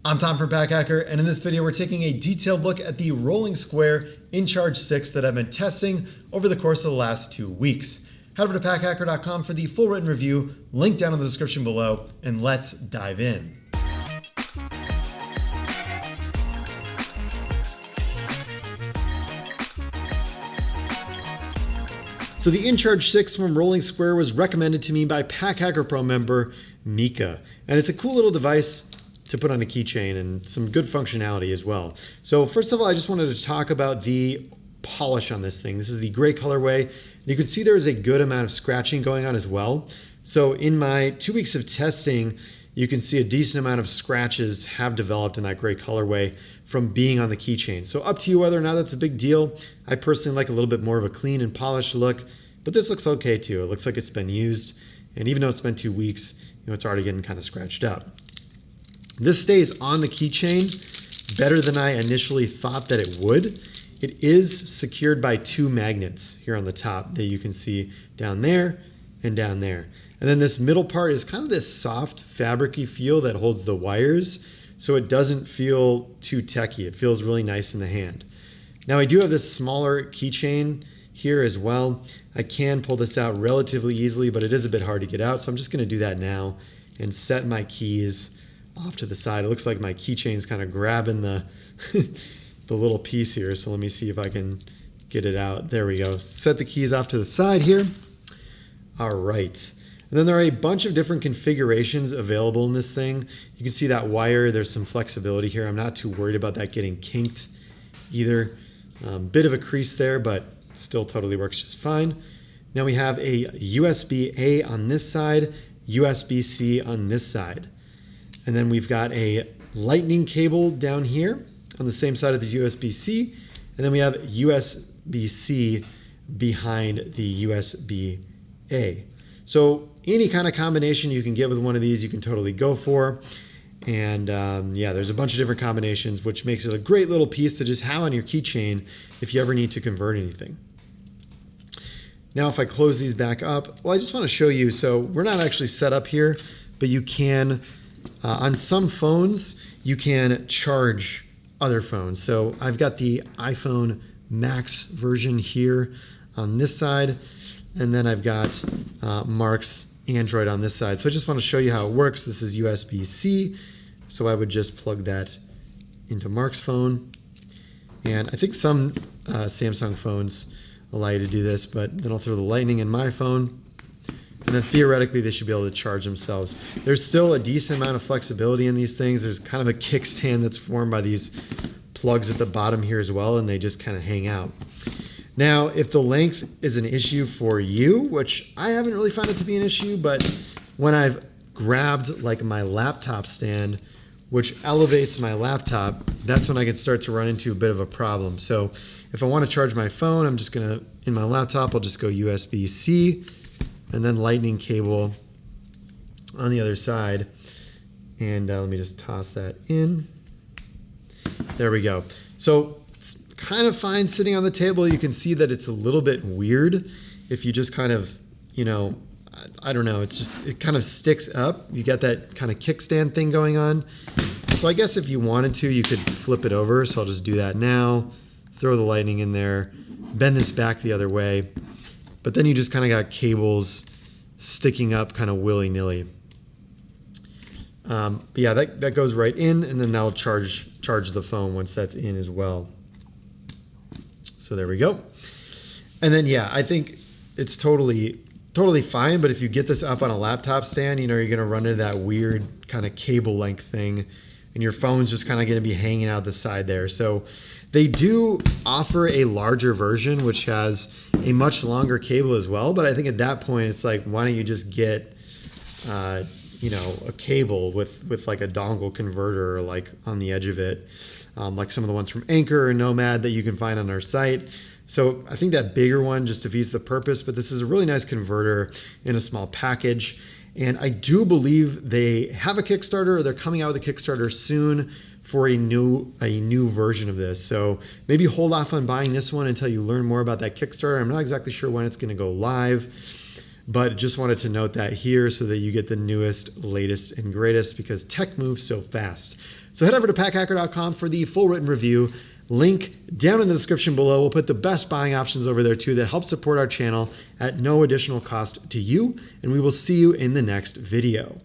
I'm Tom from Pack Hacker, and in this video we're taking a detailed look at the rolling square inCharge 6 that I've been testing over the course of the last 2 weeks. Head over to packhacker.com for the full written review, link down in the description below, and let's dive in. So the inCharge 6 from Rolling Square was recommended to me by Pack Hacker Pro member Mika, and it's a cool little device to put on a keychain and some good functionality as well. So first of all, I just wanted to talk about the polish on this thing. This is the gray colorway. You can see there is a good amount of scratching going on as well. So in my 2 weeks of testing, you can see a decent amount of scratches have developed in that gray colorway from being on the keychain. So up to you whether or not that's a big deal. I personally like a little bit more of a clean and polished look, but this looks okay too. It looks like it's been used. And even though it's been 2 weeks, it's already getting kind of scratched up. This stays on the keychain better than I initially thought that it would. It is secured by 2 magnets here on the top that you can see down there and down there. And then this middle part is kind of this soft fabric-y feel that holds the wires, so it doesn't feel too techy. It feels really nice in the hand. Now I do have this smaller keychain here as well. I can pull this out relatively easily, but it is a bit hard to get out, so I'm just gonna do that now and set my keys off to the side. It looks like my keychain is kind of grabbing the the little piece here. So let me see if I can get it out. There we go. Set the keys off to the side here. All right. And then there are a bunch of different configurations available in this thing. You can see that wire. There's some flexibility here. I'm not too worried about that getting kinked either. Bit of a crease there, but it still totally works just fine. Now we have a USB-A on this side, USB-C on this side. And then we've got a lightning cable down here on the same side of the USB-C. And then we have USB-C behind the USB-A. So any kind of combination you can get with one of these, you can totally go for. And yeah, there's a bunch of different combinations, which makes it a great little piece to just have on your keychain if you ever need to convert anything. Now, if I close these back up, well, I just want to show you. So we're not actually set up here, but you can, on some phones, you can charge other phones. So I've got the iPhone Max version here on this side, and then I've got Mark's Android on this side. So I just want to show you how it works. This is USB-C, so I would just plug that into Mark's phone. And I think some Samsung phones allow you to do this, but then I'll throw the lightning in my phone, and then theoretically they should be able to charge themselves. There's still a decent amount of flexibility in these things. There's kind of a kickstand that's formed by these plugs at the bottom here as well, and they just kind of hang out. Now, if the length is an issue for you, which I haven't really found it to be an issue, but when I've grabbed like my laptop stand, which elevates my laptop, that's when I can start to run into a bit of a problem. So if I want to charge my phone, I'm just gonna, in my laptop, I'll just go USB-C and then lightning cable on the other side. And let me just toss that in. There we go. So it's kind of fine sitting on the table. You can see that it's a little bit weird if you just kind of, I don't know, it kind of sticks up. You got that kind of kickstand thing going on. So I guess if you wanted to, you could flip it over. So I'll just do that now. Throw the lightning in there, bend this back the other way. But then you just kind of got cables sticking up kind of willy-nilly. But yeah, that goes right in, and then that'll charge the phone once that's in as well. So there we go. And then yeah, I think it's totally fine, but if you get this up on a laptop stand, you're gonna run into that weird kind of cable length thing, and your phone's just kind of gonna be hanging out the side there. So they do offer a larger version, which has a much longer cable as well, but I think at that point, it's like, why don't you just get, a cable with like a dongle converter like on the edge of it, like some of the ones from Anchor or Nomad that you can find on our site. So I think that bigger one just defeats the purpose, but this is a really nice converter in a small package. And I do believe they have a Kickstarter, or they're coming out with a Kickstarter soon for a new version of this. So maybe hold off on buying this one until you learn more about that Kickstarter. I'm not exactly sure when it's going to go live, but just wanted to note that here so that you get the newest, latest, and greatest, because tech moves so fast. So head over to packhacker.com for the full written review. Link down in the description below. We'll put the best buying options over there too that help support our channel at no additional cost to you. And we will see you in the next video.